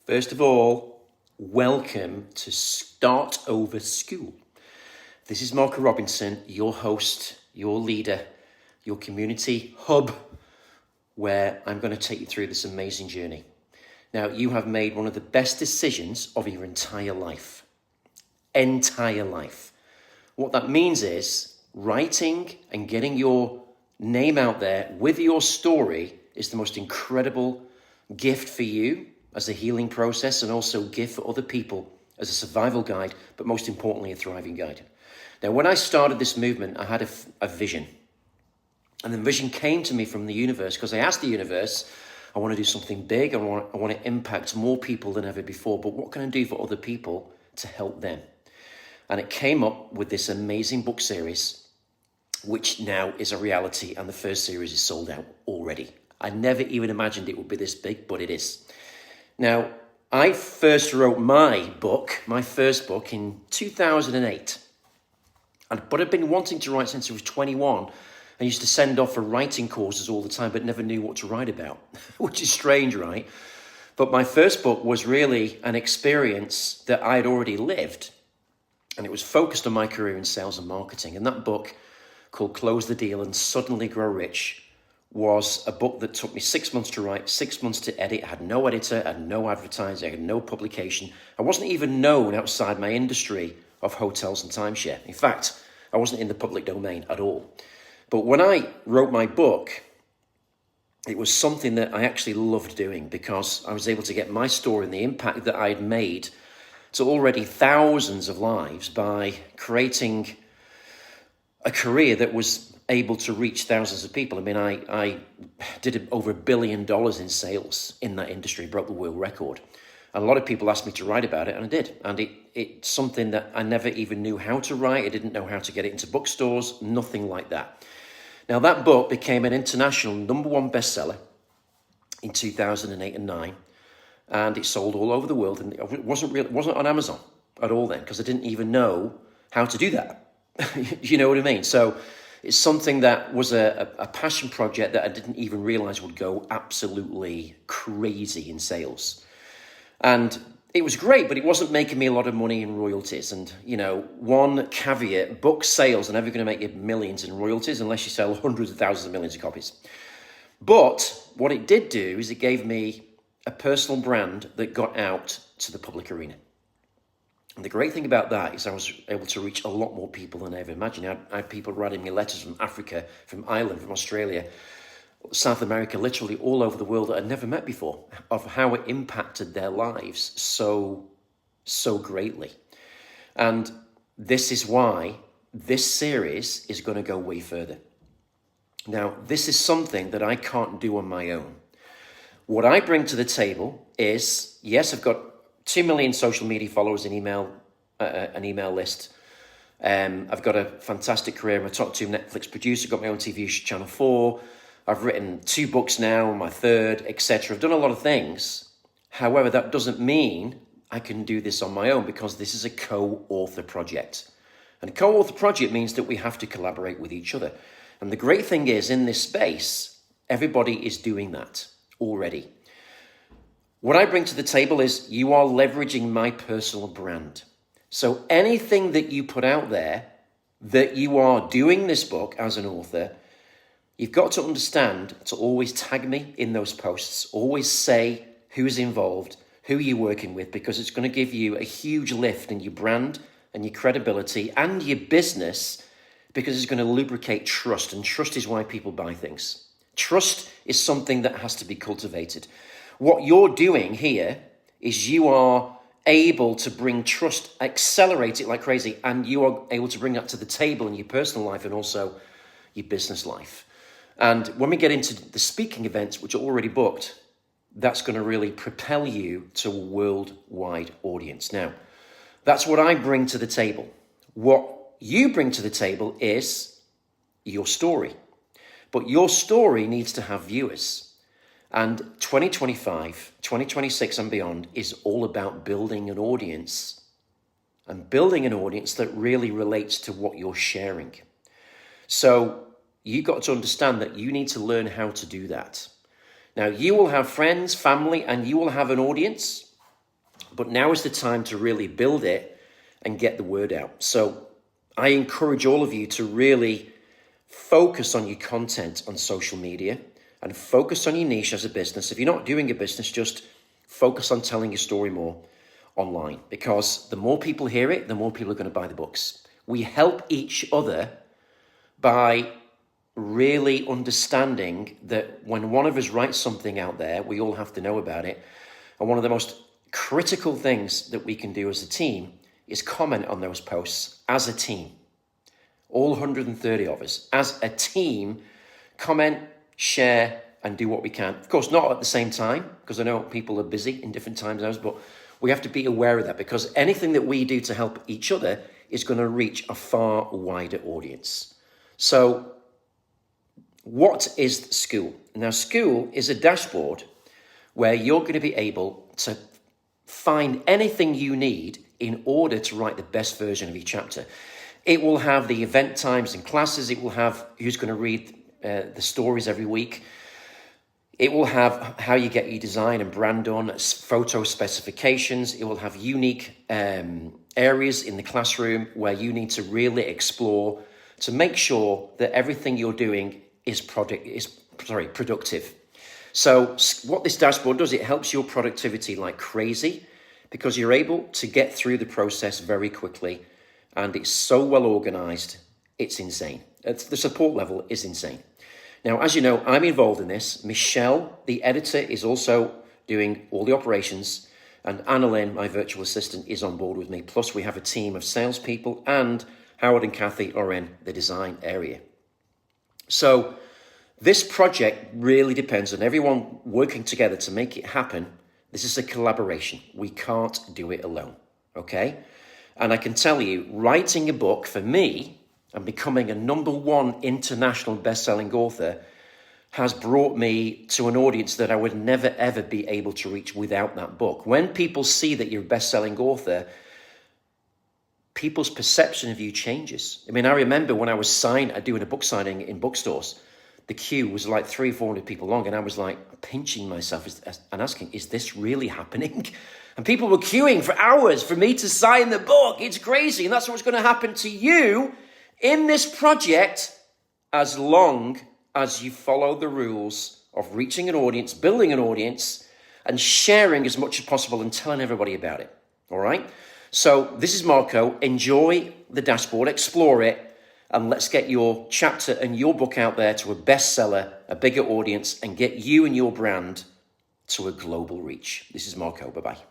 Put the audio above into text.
First of all, welcome to Start Over School. This is Mark Robinson, your host, your leader, your community hub, where I'm going to take you through this amazing journey. Now, you have made one of the best decisions of your entire life. Entire life. What that means is writing and getting your name out there with your story is the most incredible gift for you as a healing process, and also a gift for other people as a survival guide, but most importantly, a thriving guide. Now, when I started this movement, I had a vision. And the vision came to me from the universe because I asked the universe, I want to do something big. I want to impact more people than ever before, but what can I do for other people to help them? And it came up with this amazing book series, which now is a reality, and the first series is sold out already. I never even imagined it would be this big, but it is. Now, I first wrote my first book in 2008. But I've been wanting to write since I was 21. I used to send off for writing courses all the time, but never knew what to write about, which is strange, right? But my first book was really an experience that I had already lived. And it was focused on my career in sales and marketing. And that book, called Close the Deal and Suddenly Grow Rich, was a book that took me 6 months to write, 6 months to edit. I had no editor, I had no advertising, I had no publication. I wasn't even known outside my industry of hotels and timeshare. In fact, I wasn't in the public domain at all. But when I wrote my book, it was something that I actually loved doing because I was able to get my story and the impact that I had made to already thousands of lives by creating a career that was able to reach thousands of people. I mean, I did over $1 billion in sales in that industry, broke the world record. And a lot of people asked me to write about it, and I did. And it's something that I never even knew how to write. I didn't know how to get it into bookstores, nothing like that. Now, that book became an international #1 bestseller in 2008 and 9, and it sold all over the world. And it wasn't on Amazon at all then, because I didn't even know how to do that. You know what I mean? So it's something that was a passion project that I didn't even realize would go absolutely crazy in sales. And it was great, but it wasn't making me a lot of money in royalties. And, one caveat, book sales are never going to make you millions in royalties unless you sell hundreds of thousands of millions of copies. But what it did do is it gave me a personal brand that got out to the public arena. And the great thing about that is I was able to reach a lot more people than I ever imagined. I had people writing me letters from Africa, from Ireland, from Australia, South America, literally all over the world that I'd never met before, of how it impacted their lives so greatly. And this is why this series is going to go way further. Now, this is something that I can't do on my own. What I bring to the table is, yes, I've got 2 million social media followers in an email list. I've got a fantastic career. I'm a top 2 Netflix producer. Got my own TV show, Channel 4. I've written 2 books now, my third, etc. I've done a lot of things. However, that doesn't mean I can do this on my own because this is a co-author project. And a co-author project means that we have to collaborate with each other. And the great thing is, in this space, everybody is doing that already. What I bring to the table is you are leveraging my personal brand. So anything that you put out there that you are doing this book as an author, you've got to understand to always tag me in those posts. Always say who's involved, who you're working with, because it's going to give you a huge lift in your brand and your credibility and your business, because it's going to lubricate trust. And trust is why people buy things. Trust is something that has to be cultivated. What you're doing here is you are able to bring trust, accelerate it like crazy, and you are able to bring that to the table in your personal life and also your business life. And when we get into the speaking events, which are already booked, that's going to really propel you to a worldwide audience. Now, that's what I bring to the table. What you bring to the table is your story. But your story needs to have viewers. And 2025, 2026 and beyond is all about building an audience, and building an audience that really relates to what you're sharing. So you got to understand that you need to learn how to do that. Now, you will have friends, family, and you will have an audience, But now is the time to really build it and get the word out. So I encourage all of you to really focus on your content on social media and focus on your niche as a business. If you're not doing a business, just focus on telling your story more online, because the more people hear it, the more people are going to buy the books. We help each other by really understanding that when one of us writes something out there, we all have to know about it. And one of the most critical things that we can do as a team is comment on those posts as a team. All 130 of us, as a team, comment, share, and do what we can. Of course, not at the same time, because I know people are busy in different time zones, but we have to be aware of that, because anything that we do to help each other is going to reach a far wider audience. So what is School? Now, School is a dashboard where you're going to be able to find anything you need in order to write the best version of each chapter. It will have the event times and classes. It will have who's going to read the stories every week. It will have how you get your design and brand done, photo specifications. It will have unique areas in the classroom where you need to really explore to make sure that everything you're doing is productive. So what this dashboard does, it helps your productivity like crazy, because you're able to get through the process very quickly, and it's so well organized, it's insane. The support level is insane. Now, as you know, I'm involved in this. Michelle, the editor, is also doing all the operations, and Annalyn, my virtual assistant, is on board with me. Plus, we have a team of salespeople, and Howard and Kathy are in the design area. So this project really depends on everyone working together to make it happen. This is a collaboration. We can't do it alone, okay? And I can tell you, writing a book for me and becoming a #1 international best-selling author has brought me to an audience that I would never, ever be able to reach without that book. When people see that you're a best-selling author, people's perception of you changes. I mean, I remember when I was doing a book signing in bookstores, the queue was like 300-400 people long, and I was like pinching myself and asking, is this really happening? And people were queuing for hours for me to sign the book. It's crazy, and that's what's going to happen to you in this project, as long as you follow the rules of reaching an audience, building an audience, and sharing as much as possible and telling everybody about it. All right? So this is Marco. Enjoy the dashboard, explore it, and let's get your chapter and your book out there to a bestseller, a bigger audience, and get you and your brand to a global reach. This is Marco. Bye-bye.